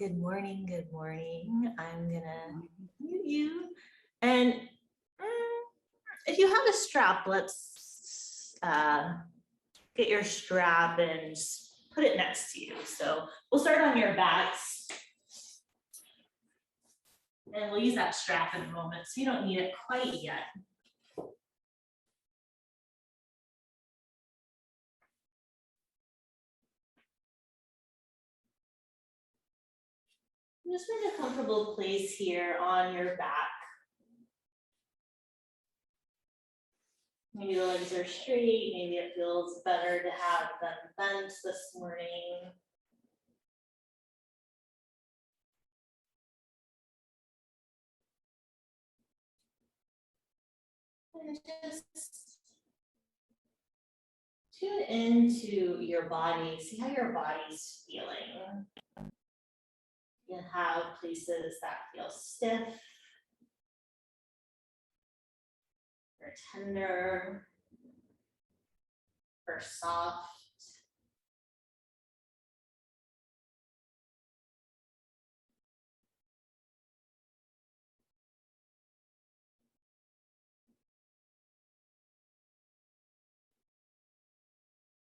Good morning, good morning. I'm gonna mute you. And if you have a strap, let's get your strap and just put it next to you. So we'll start on your backs. And we'll use that strap in a moment, so you don't need it quite yet. Just find a comfortable place here on your back. Maybe the legs are straight, maybe it feels better to have them bent this morning. And just tune into your body, see how your body's feeling. You have places that feel stiff or tender or soft.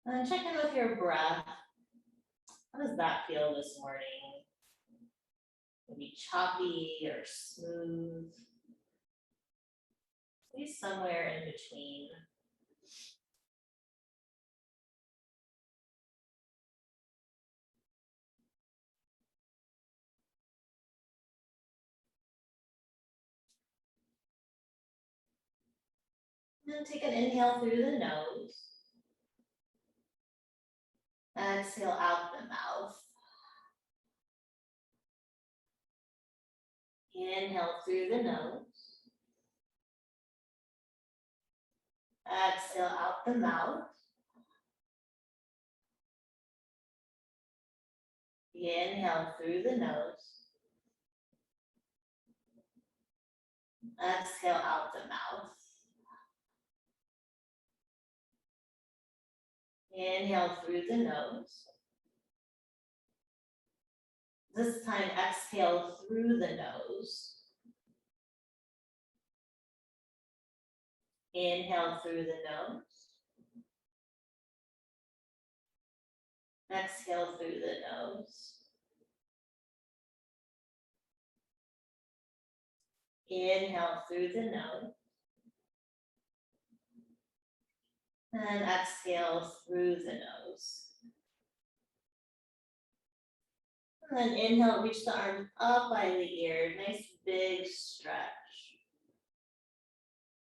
And then check in with your breath. How does that feel this morning? Maybe choppy or smooth. Maybe somewhere in between. And then take an inhale through the nose. Exhale out the mouth. Inhale through the nose. Exhale out the mouth. Inhale through the nose. Exhale out the mouth. Inhale through the nose. This time exhale through the nose. Inhale through the nose. Exhale through the nose. Inhale through the nose. And exhale through the nose. And then inhale, reach the arms up by the ear. Nice big stretch.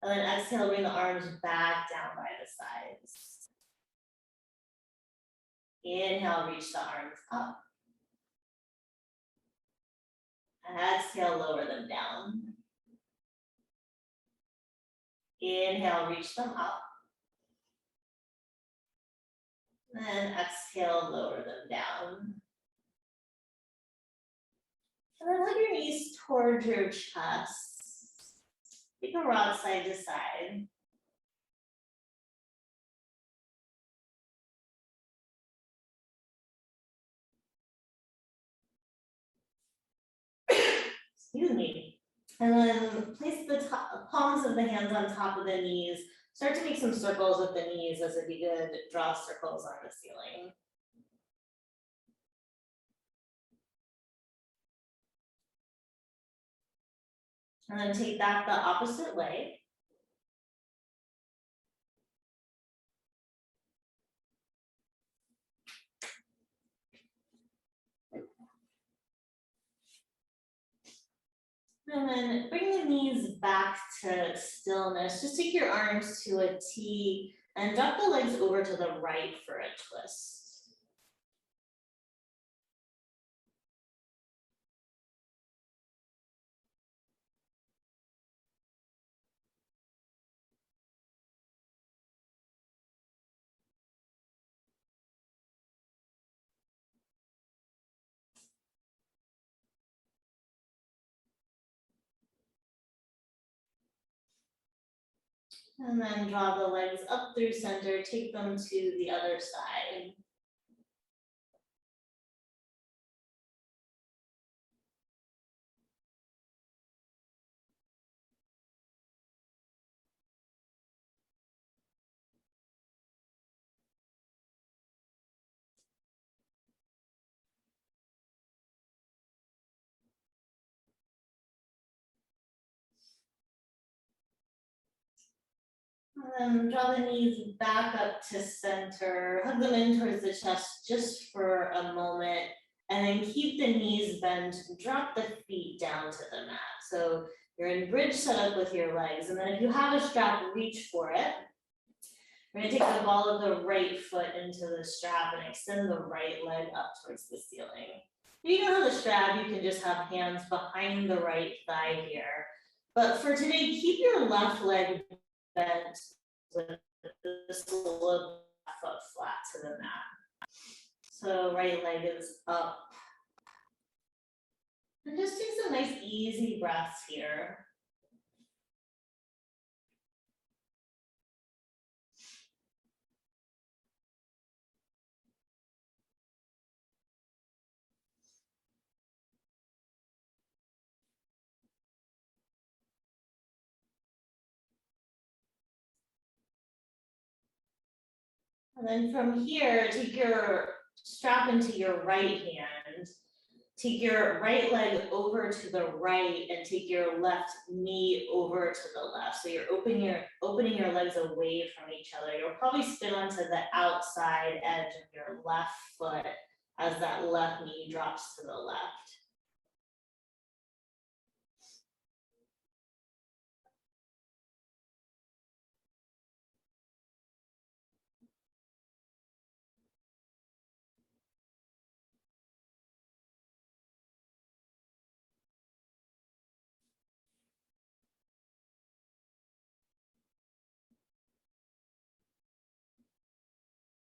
And then exhale, bring the arms back down by the sides. Inhale, reach the arms up. Exhale, lower them down. Inhale, reach them up. And exhale, lower them down. And then hug your knees towards your chest. You can rock side to side. Excuse me. And then place the palms of the hands on top of the knees. Start to make some circles with the knees as if you could draw circles on the ceiling. And then take that the opposite way. And then bring the knees back to stillness. Just take your arms to a T and drop the legs over to the right for a twist. And then draw the legs up through center, take them to the other side. And then draw the knees back up to center, hug them in towards the chest just for a moment, and then keep the knees bent, drop the feet down to the mat. So you're in bridge setup with your legs, and then if you have a strap, reach for it. We're gonna take the ball of the right foot into the strap and extend the right leg up towards the ceiling. If you don't have the strap, you can just have hands behind the right thigh here. But for today, keep your left leg bent with the sole of the foot flat to the mat. So right leg is up. And just take some nice easy breaths here. And then from here, take your strap into your right hand. Take your right leg over to the right and take your left knee over to the left. So you're opening your legs away from each other. You'll probably spin onto the outside edge of your left foot as that left knee drops to the left.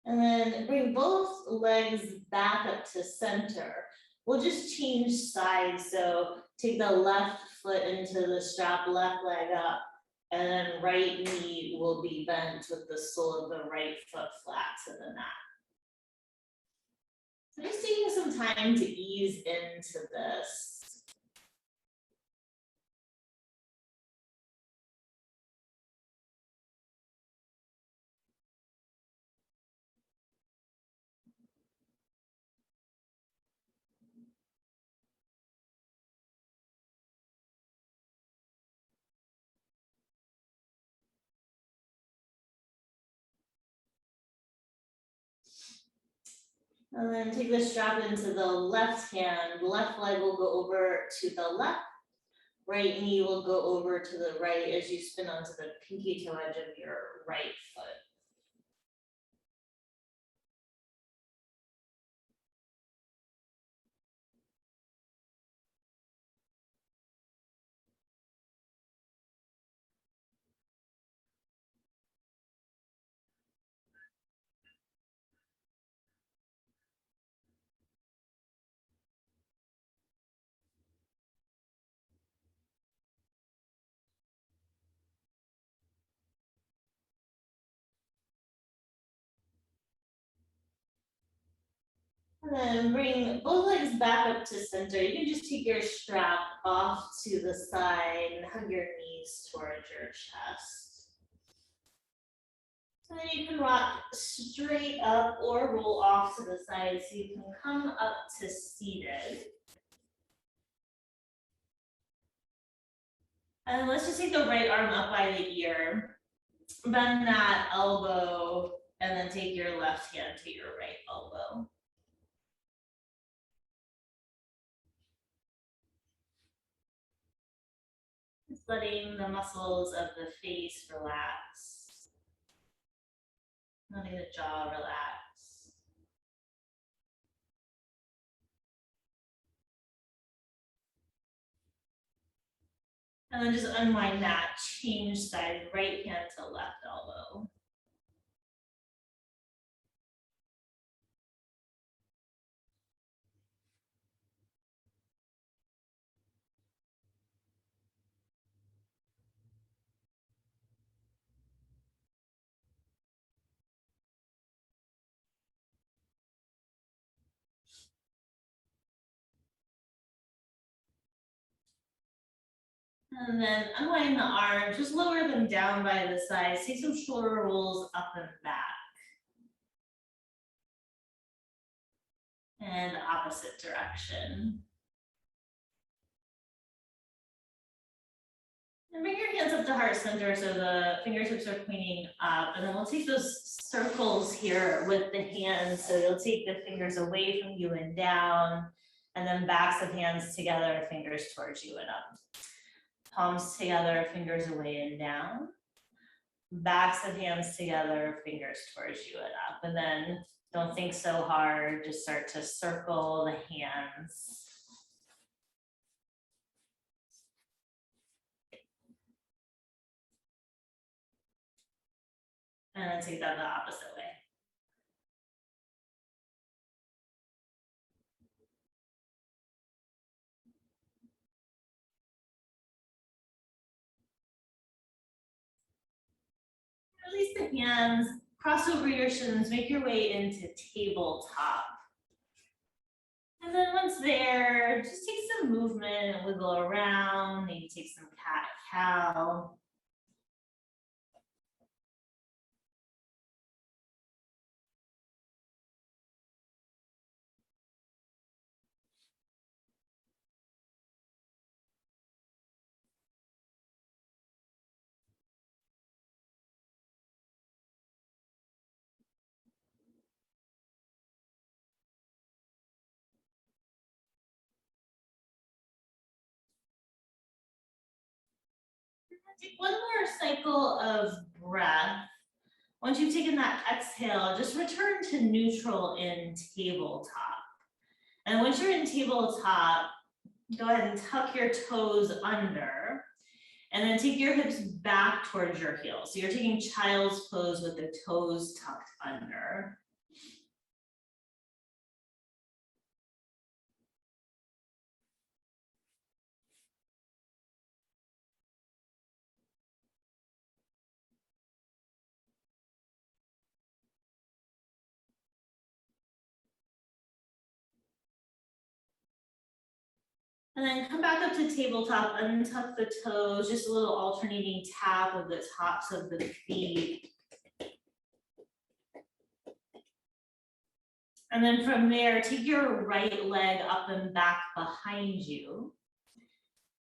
And then bring both legs back up to center. We'll just change sides. So take the left foot into the strap, left leg up, and then right knee will be bent with the sole of the right foot flat to the mat. So just taking some time to ease into this. And then take the strap into the left hand, left leg will go over to the left, right knee will go over to the right as you spin onto the pinky toe edge of your right foot. And then bring both legs back up to center. You can just take your strap off to the side and hug your knees towards your chest. And then you can rock straight up or roll off to the side so you can come up to seated. And let's just take the right arm up by the ear, bend that elbow, and then take your left hand to your right elbow. Just letting the muscles of the face relax, letting the jaw relax. And then just unwind that, change side, right hand to left elbow. And then unwind the arms, just lower them down by the sides, take some shoulder rolls up and back. And opposite direction. And bring your hands up to heart center so the fingertips are pointing up, and then we'll take those circles here with the hands. So you'll take the fingers away from you and down, and then backs of hands together, fingers towards you and up. Palms together, fingers away and down. Backs of hands together, fingers towards you and up. And then don't think so hard, just start to circle the hands. And then take that the opposite way. Release the hands, cross over your shins, make your way into tabletop. And then once there, just take some movement and wiggle around, maybe take some cat-cow. Take one more cycle of breath. Once you've taken that exhale, just return to neutral in tabletop. And once you're in tabletop, go ahead and tuck your toes under, and then take your hips back towards your heels. So you're taking child's pose with the toes tucked under. And then come back up to tabletop, untuck the toes, just a little alternating tap of the tops of the feet. And then from there, take your right leg up and back behind you.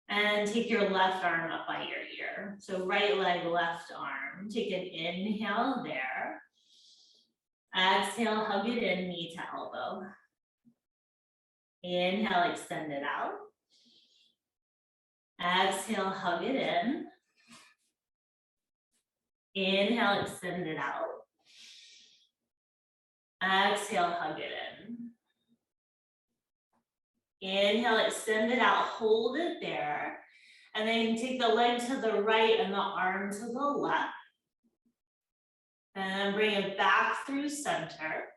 And take your left arm up by your ear. So right leg, left arm. Take an inhale there. Exhale, hug it in, knee to elbow. Inhale, extend it out. Exhale, hug it in. Inhale, extend it out. Exhale, hug it in. Inhale, extend it out, hold it there. And then take the leg to the right and the arm to the left. And then bring it back through center.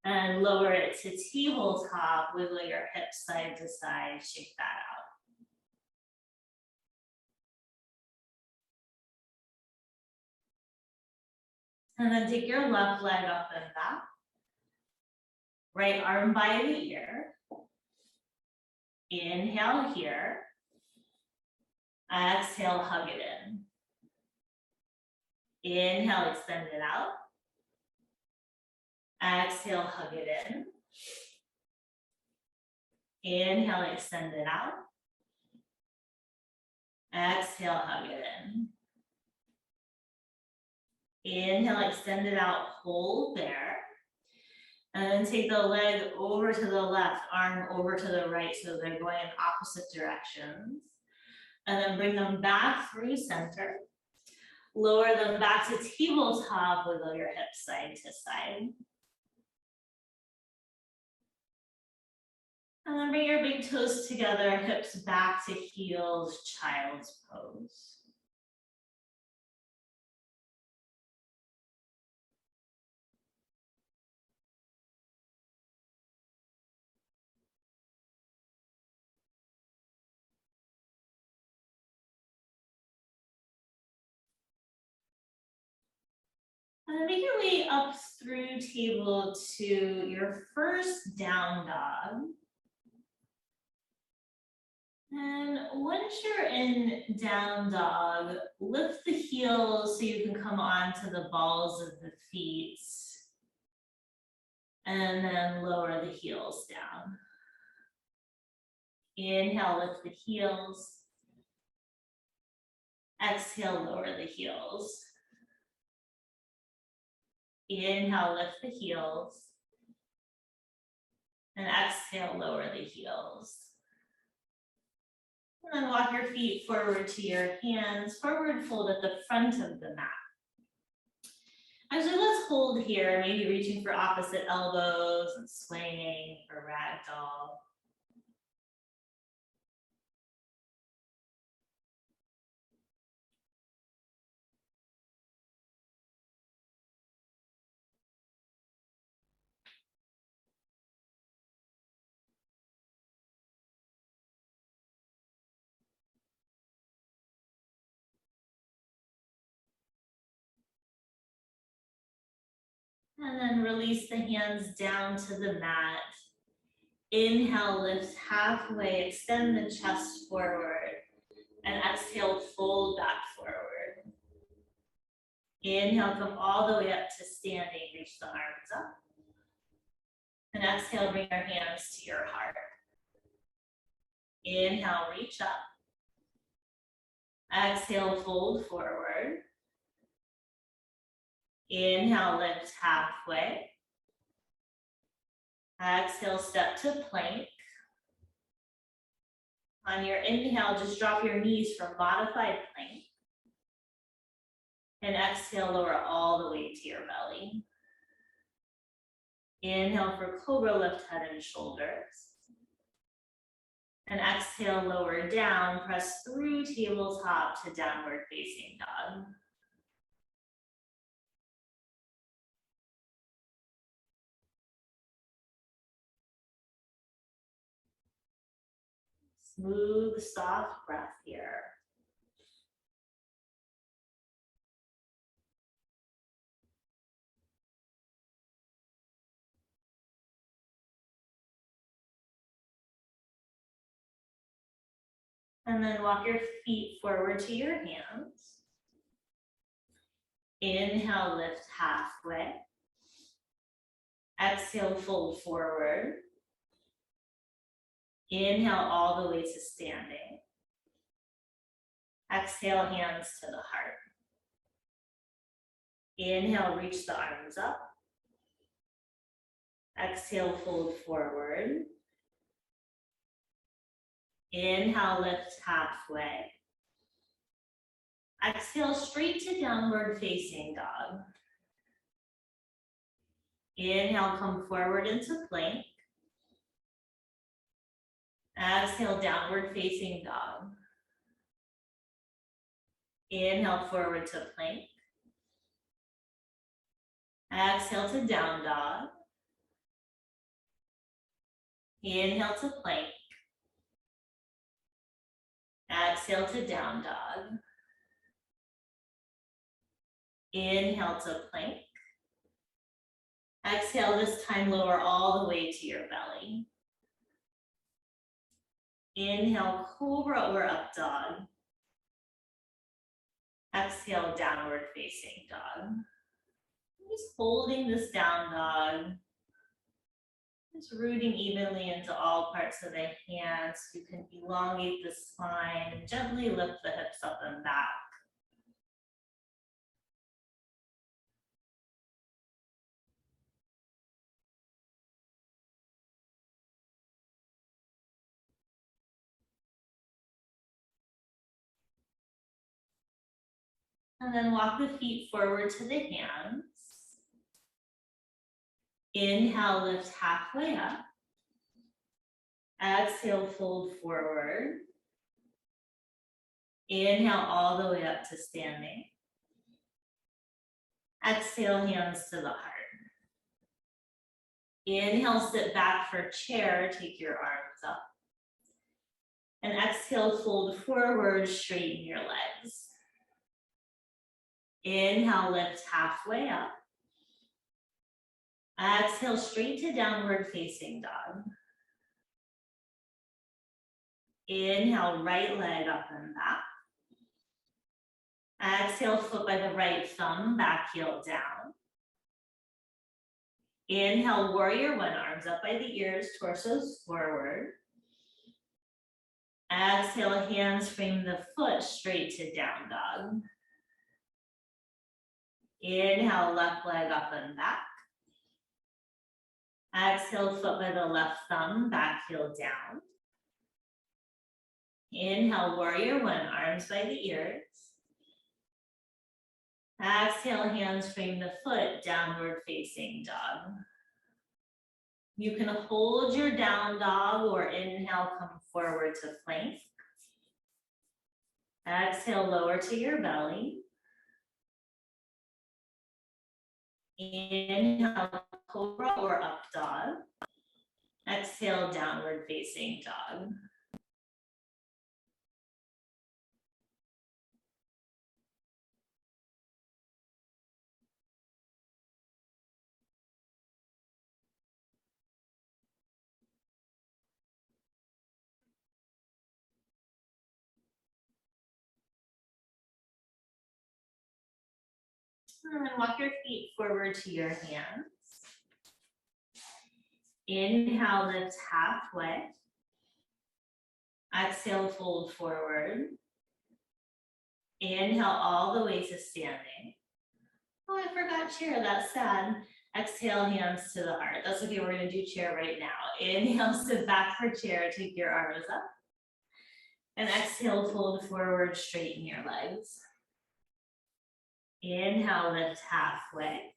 And lower it to tabletop, wiggle your hips side to side, shake that out. And then take your left leg up and back. Right arm by the ear. Inhale here. Exhale, hug it in. Inhale, extend it out. Exhale, hug it in. Inhale, extend it out. Exhale, hug it in. Inhale, extend it out, hold there. And then take the leg over to the left, arm over to the right, so they're going in opposite directions. And then bring them back through center. Lower them back to tabletop, wiggle your hips side to side. And then bring your big toes together, hips back to heels, child's pose. And then make your way up through table to your first down dog. And once you're in down dog, lift the heels so you can come onto the balls of the feet. And then lower the heels down. Inhale, lift the heels. Exhale, lower the heels. Inhale, lift the heels. And exhale, lower the heels. And then walk your feet forward to your hands, forward fold at the front of the mat. Actually, let's hold here, maybe reaching for opposite elbows and swaying for ragdoll. And then release the hands down to the mat. Inhale, lift halfway, extend the chest forward. And exhale, fold back forward. Inhale, come all the way up to standing, reach the arms up. And exhale, bring your hands to your heart. Inhale, reach up. Exhale, fold forward. Inhale, lift halfway. Exhale, step to plank. On your inhale, just drop your knees for modified plank. And exhale, lower all the way to your belly. Inhale for cobra, lift head and shoulders. And exhale, lower down, press through tabletop to downward facing dog. Smooth, soft breath here. And then walk your feet forward to your hands. Inhale, lift halfway. Exhale, fold forward. Inhale all the way to standing. Exhale, hands to the heart. Inhale, reach the arms up. Exhale, fold forward. Inhale, lift halfway. Exhale, straight to downward facing dog. Inhale, come forward into plank. Exhale, downward facing dog. Inhale, forward to plank. Exhale to down dog. Inhale to plank. Exhale to down dog. Inhale to plank. Exhale, this time lower all the way to your belly. Inhale, cobra or up dog. Exhale, downward facing dog. Just holding this down dog. Just rooting evenly into all parts of the hands. You can elongate the spine and gently lift the hips up and back. And then walk the feet forward to the hands. Inhale, lift halfway up. Exhale, fold forward. Inhale all the way up to standing. Exhale, hands to the heart. Inhale, sit back for chair, take your arms up. And exhale, fold forward, straighten your legs. Inhale, lift halfway up. Exhale, straight to downward facing dog. Inhale, right leg up and back. Exhale, foot by the right thumb, back heel down. Inhale, warrior one, arms up by the ears, torsos forward. Exhale, hands frame the foot straight to down dog. Inhale, left leg up and back. Exhale, foot by the left thumb, back heel down. Inhale, warrior one, arms by the ears. Exhale, hands frame the foot, downward facing dog. You can hold your down dog or inhale, come forward to plank. Exhale, lower to your belly. Inhale, cobra or up dog. Exhale, downward facing dog. And then walk your feet forward to your hands. Inhale, lift halfway. Exhale, fold forward. Inhale all the way to standing. Oh, I forgot chair, that's sad. Exhale, hands to the heart. That's okay, we're gonna do chair right now. Inhale, sit back for chair, take your arms up. And exhale, fold forward, straighten your legs. Inhale, lift halfway.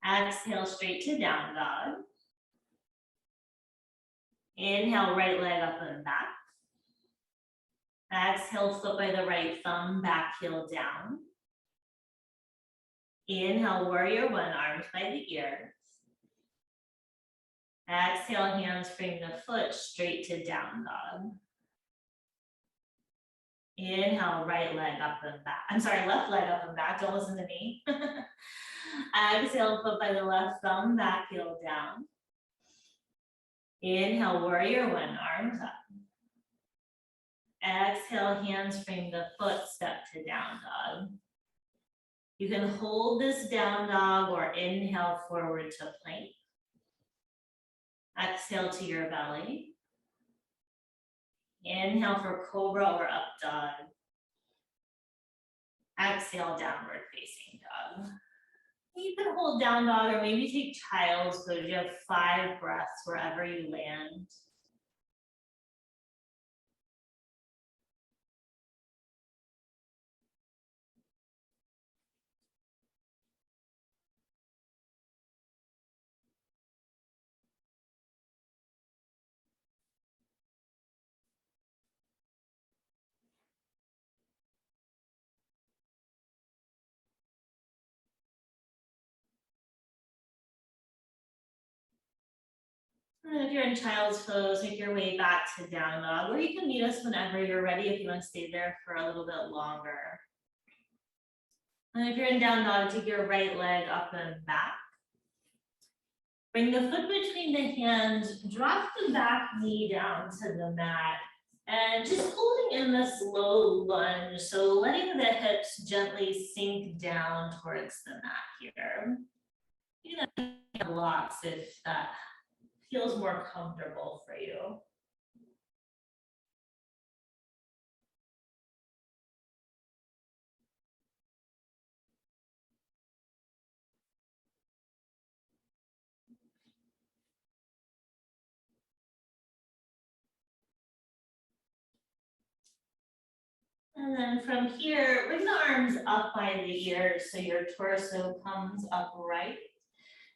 Exhale, straight to down dog. Inhale, right leg up and back. Exhale, foot by the right thumb, back heel down. Inhale, warrior one, arms by the ears. Exhale, hands frame the foot straight to down dog. Inhale, right leg up and back. I'm sorry, left leg up and back, don't listen to me. Exhale, foot by the left thumb, back heel down. Inhale, warrior one, arms up. Exhale, hands frame the foot, step to down dog. You can hold this down dog or inhale forward to plank. Exhale to your belly. Inhale for cobra or up dog. Exhale, downward facing dog. You can hold down dog or maybe take child's pose. You have 5 breaths wherever you land. And if you're in child's pose, make your way back to down dog, or you can meet us whenever you're ready if you want to stay there for a little bit longer. And if you're in down dog, take your right leg up and back. Bring the foot between the hands, drop the back knee down to the mat, and just holding in this low lunge, so letting the hips gently sink down towards the mat here. You can blocks if that feels more comfortable for you. And then from here, bring the arms up by the ears so your torso comes upright.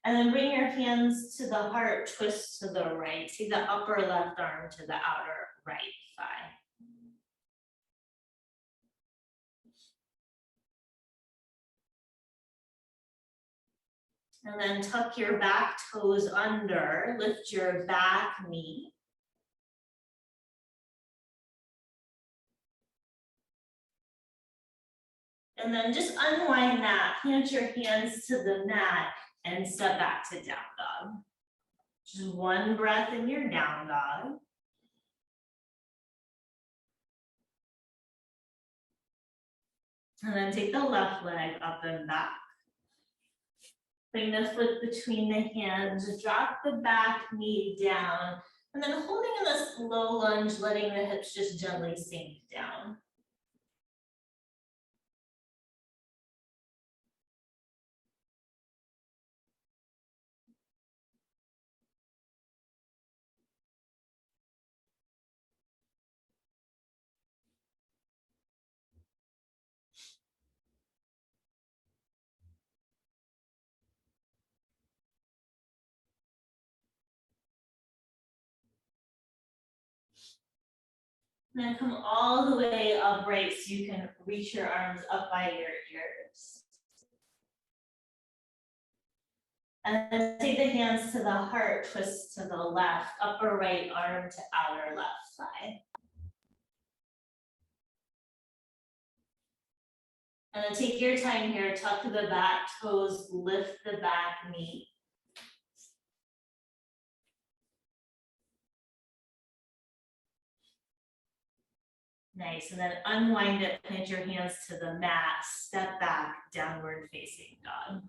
And then bring your hands to the heart, twist to the right. See the upper left arm to the outer right thigh. And then tuck your back toes under, lift your back knee. And then just unwind that, plant your hands to the mat and step back to down dog. Just one breath in your down dog. And then take the left leg up and back. Bring the foot between the hands, drop the back knee down, And then holding in this low lunge, letting the hips just gently sink down. And then come all the way upright so you can reach your arms up by your ears. And then take the hands to the heart, twist to the left, upper right arm to outer left thigh. And then take your time here, tuck the back toes, lift the back knee. Nice, and then unwind it, plant your hands to the mat, step back, downward facing dog.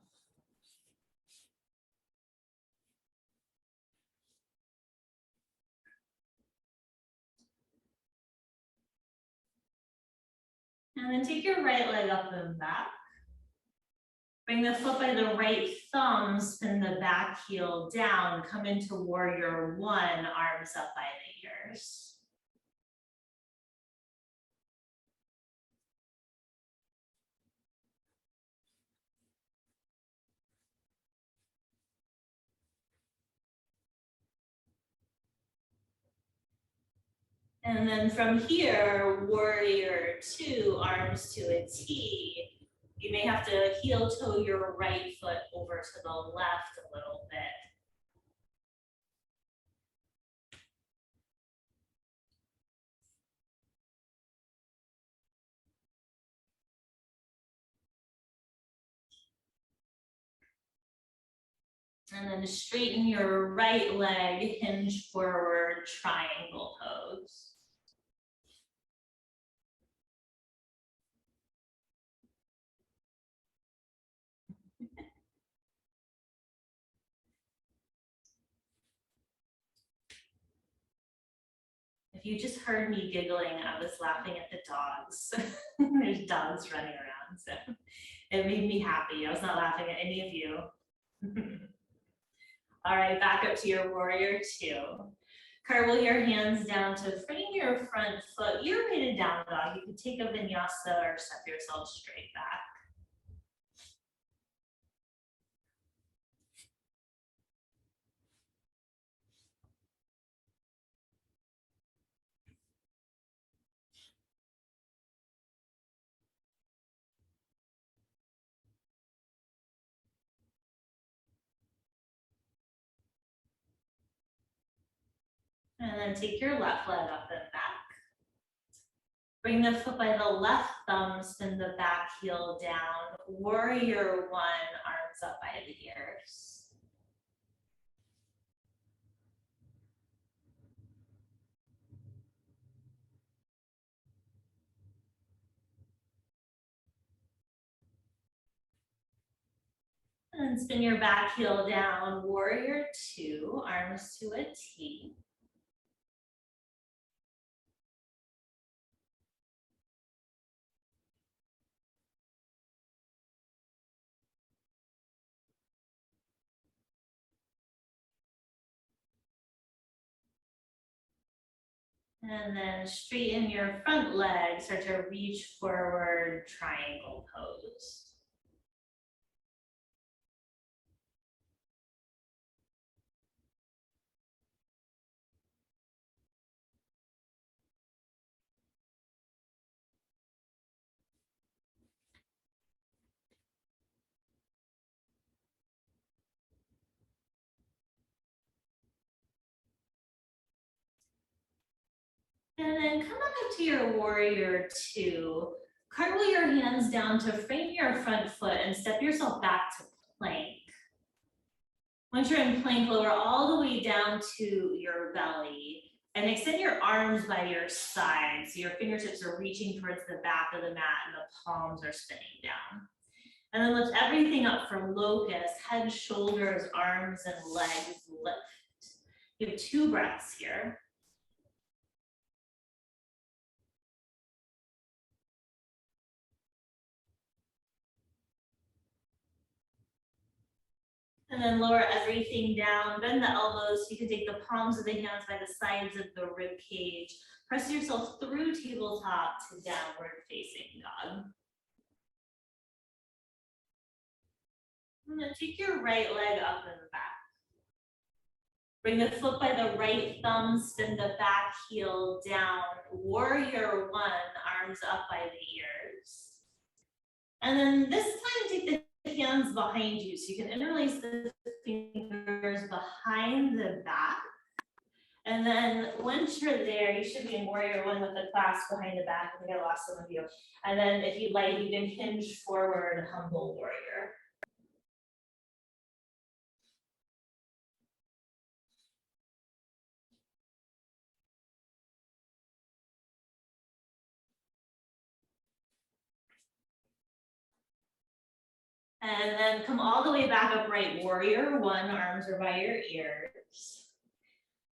And then take your right leg up and back. Bring the foot by the right thumb, spin the back heel down, come into warrior one, arms up by the ears. And then from here, warrior two, arms to a T. You may have to heel toe your right foot over to the left a little bit. And then straighten your right leg, hinge forward, triangle pose. If you just heard me giggling, I was laughing at the dogs. There's dogs running around, so it made me happy. I was not laughing at any of you. All right, back up to your warrior two. Cartwheel your hands down to frame your front foot. You're ready to down dog. You can take a vinyasa or step yourself straight back. And then take your left leg up and back. Bring the foot by the left thumb, spin the back heel down. Warrior one, arms up by the ears. And spin your back heel down, warrior two, arms to a T. And then straighten your front leg, start to reach forward, triangle pose. And then come up to your warrior two. Cartwheel your hands down to frame your front foot and step yourself back to plank. Once you're in plank, lower all the way down to your belly and extend your arms by your sides. So your fingertips are reaching towards the back of the mat and the palms are spinning down. And then lift everything up for locust, head, shoulders, arms, and legs lift. You have 2 breaths here. And then lower everything down, bend the elbows. You can take the palms of the hands by the sides of the rib cage. Press yourself through tabletop to downward facing dog. And then take your right leg up and back. Bring the foot by the right thumb, spin the back heel down. Warrior 1, arms up by the ears. And then this time take the hands behind you. So you can interlace the fingers behind the back. And then once you're there, you should be in Warrior 1 with the clasp behind the back. I think I lost some of you. And then if you'd like, you can hinge forward, humble warrior. And then come all the way back upright, Warrior 1, arms are by your ears.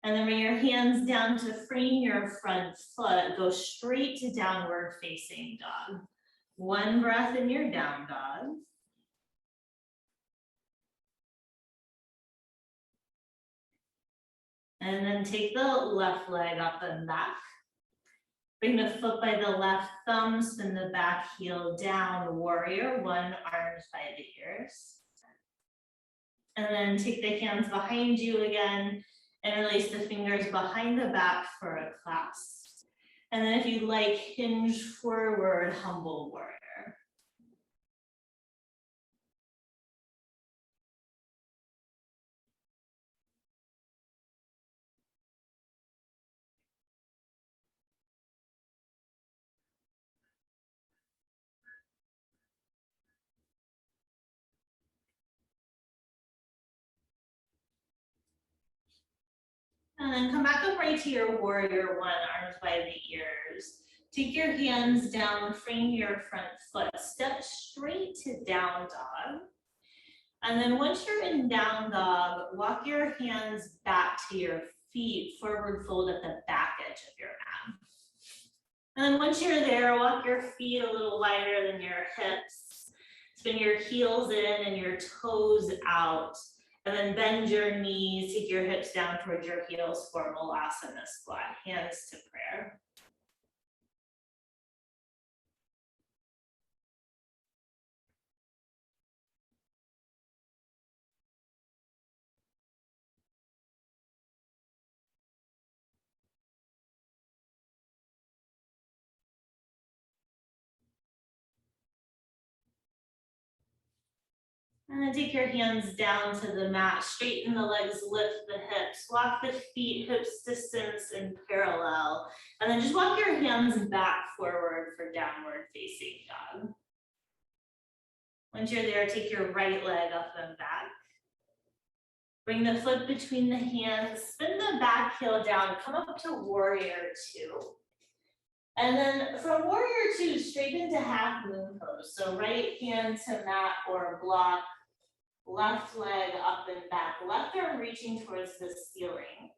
And then bring your hands down to frame your front foot. Go straight to downward facing dog. 1 breath in your down dog. And then take the left leg up and back. Bring the foot by the left thumb, spin the back heel down, Warrior 1, arms by the ears. And then take the hands behind you again, interlace the fingers behind the back for a clasp. And then if you'd like, hinge forward, humble warrior. And then come back upright to your Warrior 1, arms by the ears. Take your hands down, frame your front foot. Step straight to down dog. And then once you're in down dog, walk your hands back to your feet, forward fold at the back edge of your mat. And then once you're there, walk your feet a little wider than your hips. Spin your heels in and your toes out. And then bend your knees, take your hips down towards your heels for Malasana squat, hands to prayer. And then take your hands down to the mat, straighten the legs, lift the hips, walk the feet, hips distance and parallel. And then just walk your hands back forward for downward facing dog. Once you're there, take your right leg up and back. Bring the foot between the hands, spin the back heel down, come up to Warrior 2. And then from Warrior 2, straight into half moon pose. So right hand to mat or block, left leg up and back, left arm reaching towards the ceiling.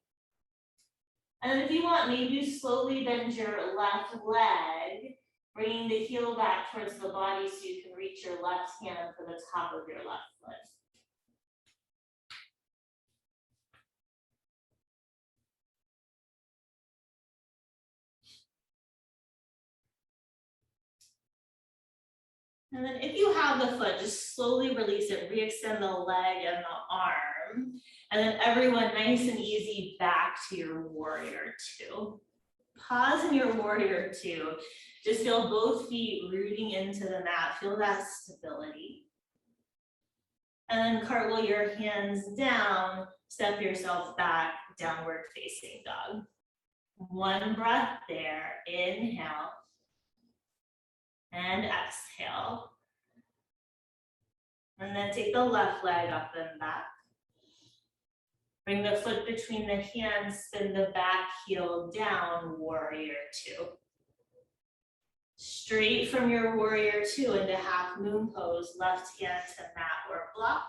And if you want, maybe you slowly bend your left leg, bringing the heel back towards the body so you can reach your left hand for the top of your left foot. And then if you have the foot, just slowly release it, re-extend the leg and the arm. And then everyone nice and easy back to your Warrior 2. Pause in your Warrior 2. Just feel both feet rooting into the mat. Feel that stability. And then cartwheel your hands down, step yourself back, downward facing dog. 1 breath there, inhale. And exhale. And then take the left leg up and back. Bring the foot between the hands, spin the back heel down, Warrior 2. Straight from your Warrior 2 into half moon pose, left hand to mat or block,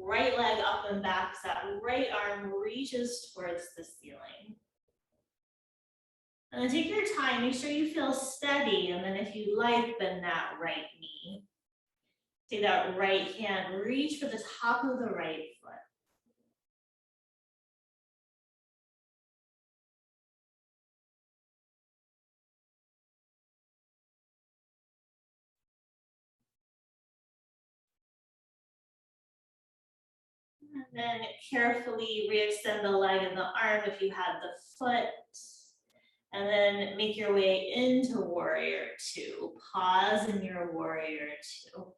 right leg up and back, so that right arm reaches towards the ceiling. And then take your time, make sure you feel steady, and then if you like, bend that right knee. Take that right hand, reach for the top of the right foot. And then carefully re-extend the leg and the arm if you had the foot. And then make your way into warrior two. Pause in your warrior two.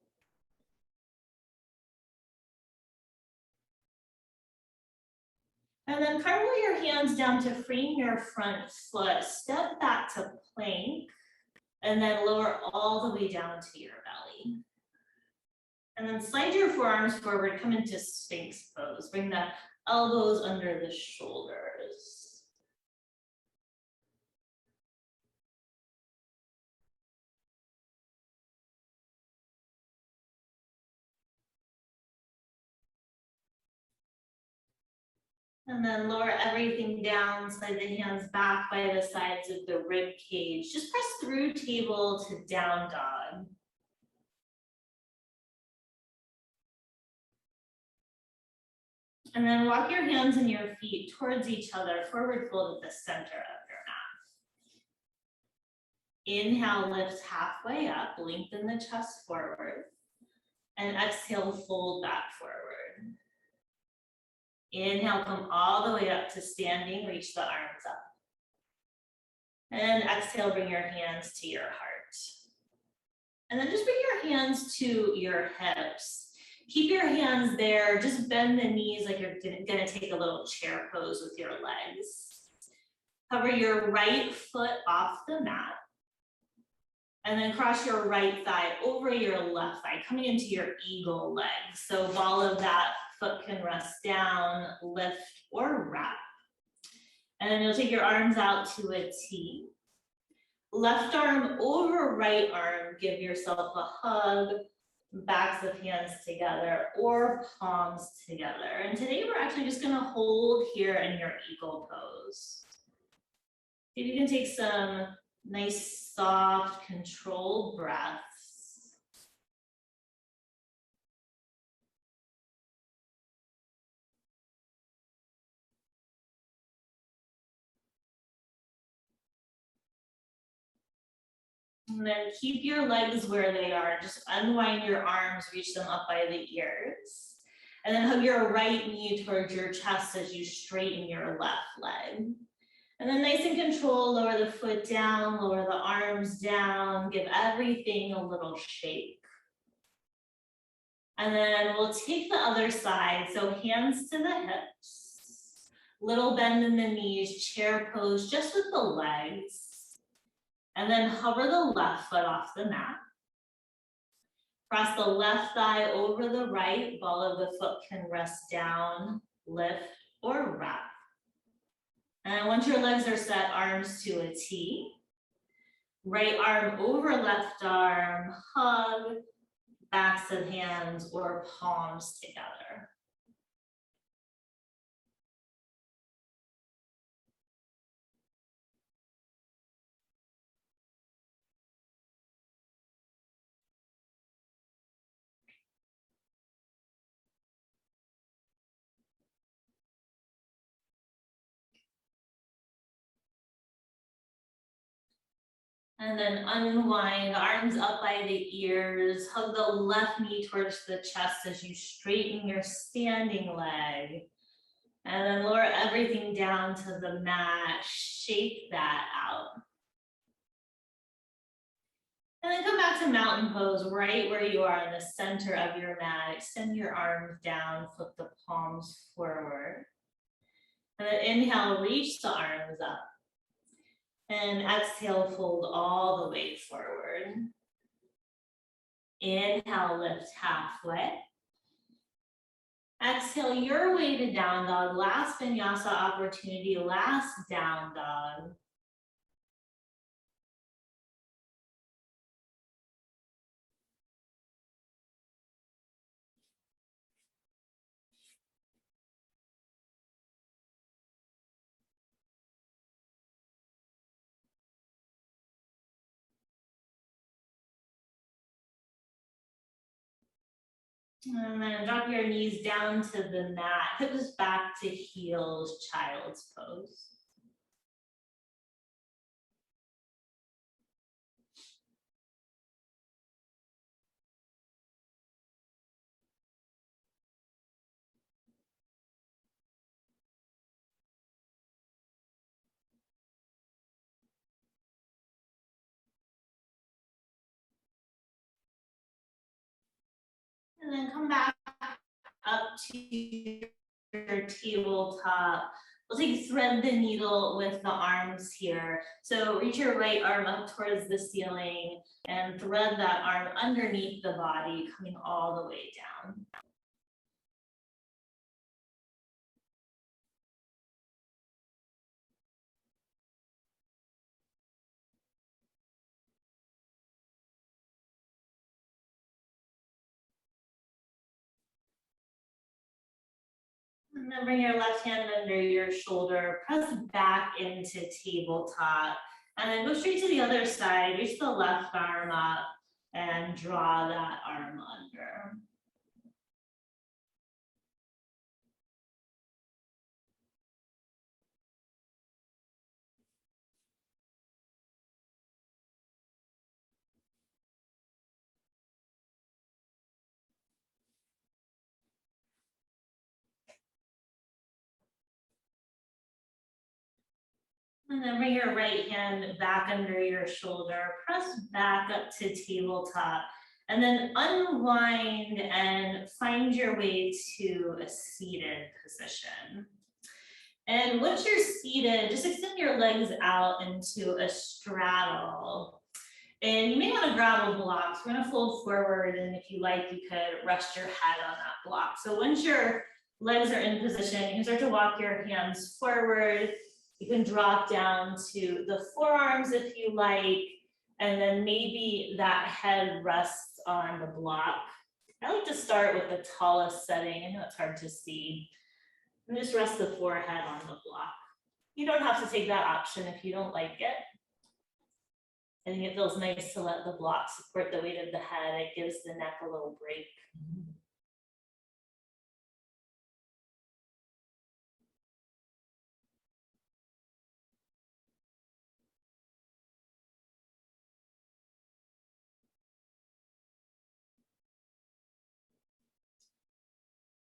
And then cartwheel your hands down to frame your front foot. Step back to plank. And then lower all the way down to your belly. And then slide your forearms forward, come into Sphinx pose. Bring the elbows under the shoulders. And then lower everything down, slide the hands back by the sides of the rib cage. Just press through table to down dog. And then walk your hands and your feet towards each other, forward fold at the center of your mat. Inhale, lift halfway up, lengthen the chest forward. And exhale, fold back forward. Inhale, come all the way up to standing, reach the arms up. And exhale, bring your hands to your heart. And then just bring your hands to your hips. Keep your hands there, just bend the knees like you're gonna take a little chair pose with your legs. Cover your right foot off the mat. And then cross your right thigh over your left thigh, coming into your eagle leg. So ball of that foot can rest down, lift, or wrap. And then you'll take your arms out to a T. Left arm over right arm, give yourself a hug, backs of hands together or palms together. And today we're actually just gonna hold here in your eagle pose. If you can take some nice, soft, controlled breaths. And then keep your legs where they are. Just unwind your arms, reach them up by the ears. And then hug your right knee towards your chest as you straighten your left leg. And then nice and controlled, lower the foot down, lower the arms down, give everything a little shake. And then we'll take the other side. So hands to the hips, little bend in the knees, chair pose just with the legs. And then hover the left foot off the mat. Cross the left thigh over the right, ball of the foot can rest down, lift, or wrap. And once your legs are set, arms to a T. Right arm over left arm, hug, backs of hands or palms together. And then unwind, arms up by the ears, hug the left knee towards the chest as you straighten your standing leg. And then lower everything down to the mat, shake that out. And then come back to mountain pose right where you are in the center of your mat. Extend your arms down, flip the palms forward. And then inhale, reach the arms up. And exhale, fold all the way forward. Inhale, lift halfway. Exhale your way to down dog. Last vinyasa opportunity, last down dog. And then drop your knees down to the mat, hips back to heels, child's pose. And then come back up to your tabletop. We'll take thread the needle with the arms here. So reach your right arm up towards the ceiling and thread that arm underneath the body, coming all the way down. And then bring your left hand under your shoulder, press back into tabletop, and then go straight to the other side, reach the left arm up and draw that arm under. And then bring your right hand back under your shoulder, press back up to tabletop, and then unwind and find your way to a seated position. And once you're seated, just extend your legs out into a straddle. And you may want to grab a block. So we're going to fold forward, and if you like, you could rest your head on that block. So once your legs are in position, you can start to walk your hands forward. You can drop down to the forearms if you like, and then maybe that head rests on the block. I like to start with the tallest setting. I know it's hard to see. And just rest the forehead on the block. You don't have to take that option if you don't like it. I think it feels nice to let the block support the weight of the head. It gives the neck a little break.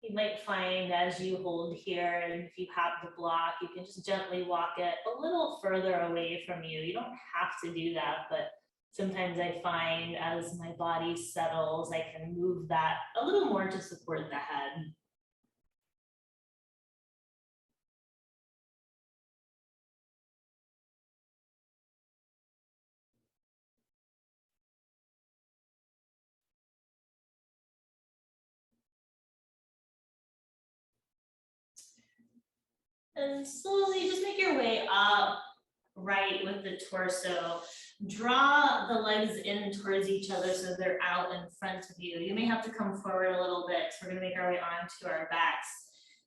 You might find as you hold here, and if you have the block, you can just gently walk it a little further away from you. You don't have to do that, but sometimes I find as my body settles, I can move that a little more to support the head. And slowly just make your way up right with the torso. Draw the legs in towards each other so they're out in front of you. You may have to come forward a little bit. So we're gonna make our way onto our backs.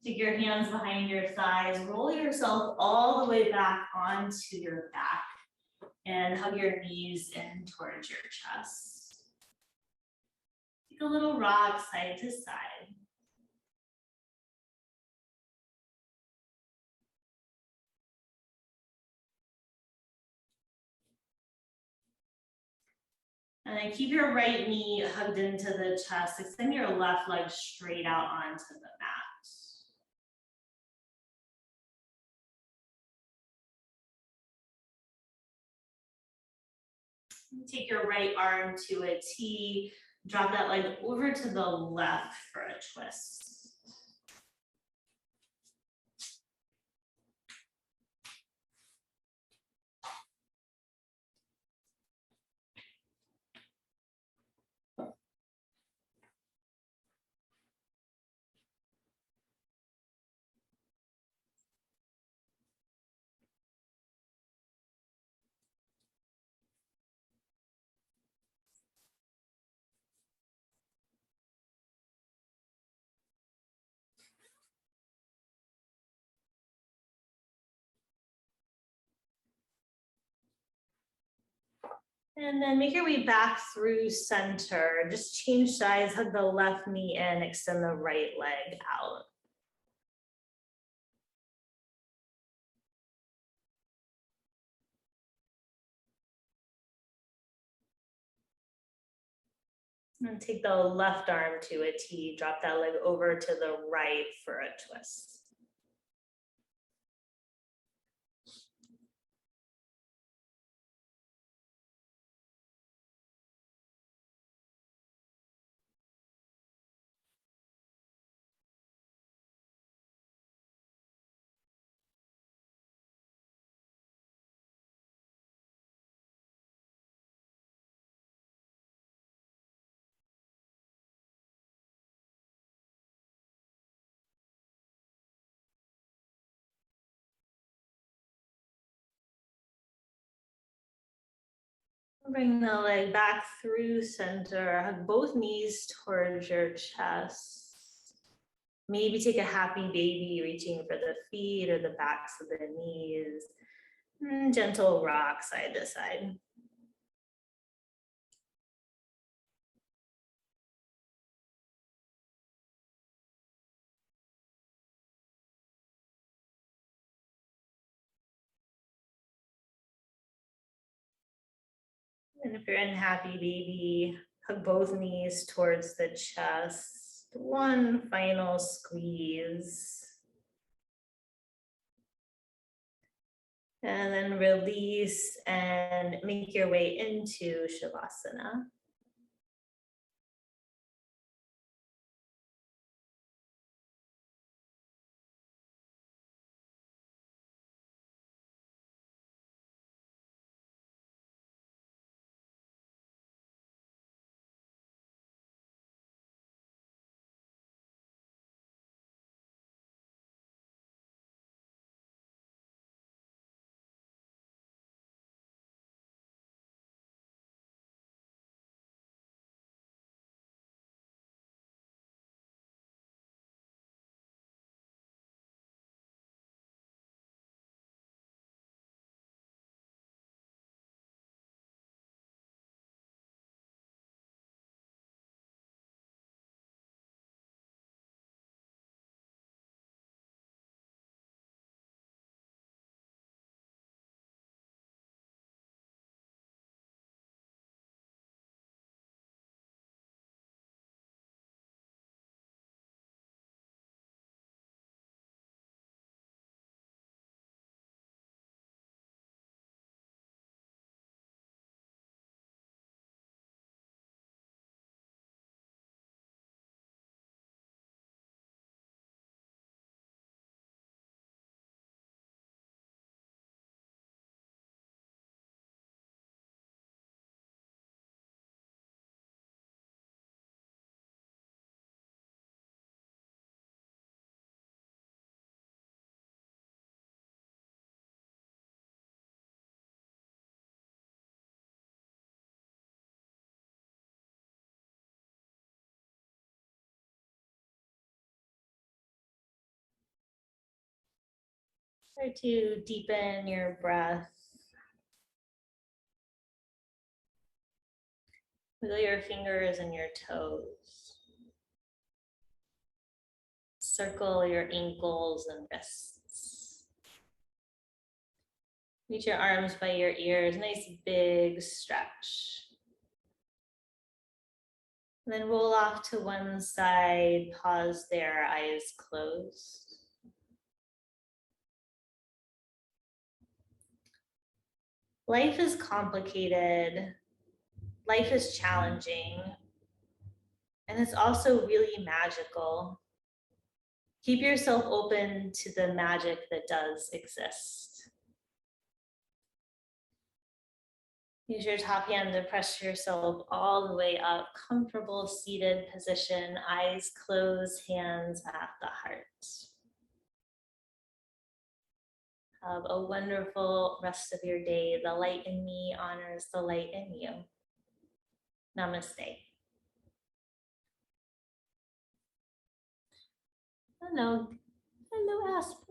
Take your hands behind your thighs, roll yourself all the way back onto your back and hug your knees in towards your chest. Take a little rock side to side. And then keep your right knee hugged into the chest. Extend your left leg straight out onto the mat. Take your right arm to a T. Drop that leg over to the left for a twist. And then make your way back through center. Just change sides, hug the left knee in, extend the right leg out. And take the left arm to a T, drop that leg over to the right for a twist. Bring the leg back through center, hug both knees towards your chest. Maybe take a happy baby, reaching for the feet or the backs of the knees. Gentle rock side to side. And if you're in happy baby, hug both knees towards the chest. One final squeeze. And then release and make your way into Shavasana. Try to deepen your breath. Wiggle your fingers and your toes. Circle your ankles and wrists. Reach your arms by your ears, nice big stretch. And then roll off to one side, pause there, eyes closed. Life is complicated, life is challenging, and it's also really magical. Keep yourself open to the magic that does exist. Use your top hand to press yourself all the way up, comfortable seated position, eyes closed, hands at the heart. Have a wonderful rest of your day. The light in me honors the light in you. Namaste. Hello, Aspen.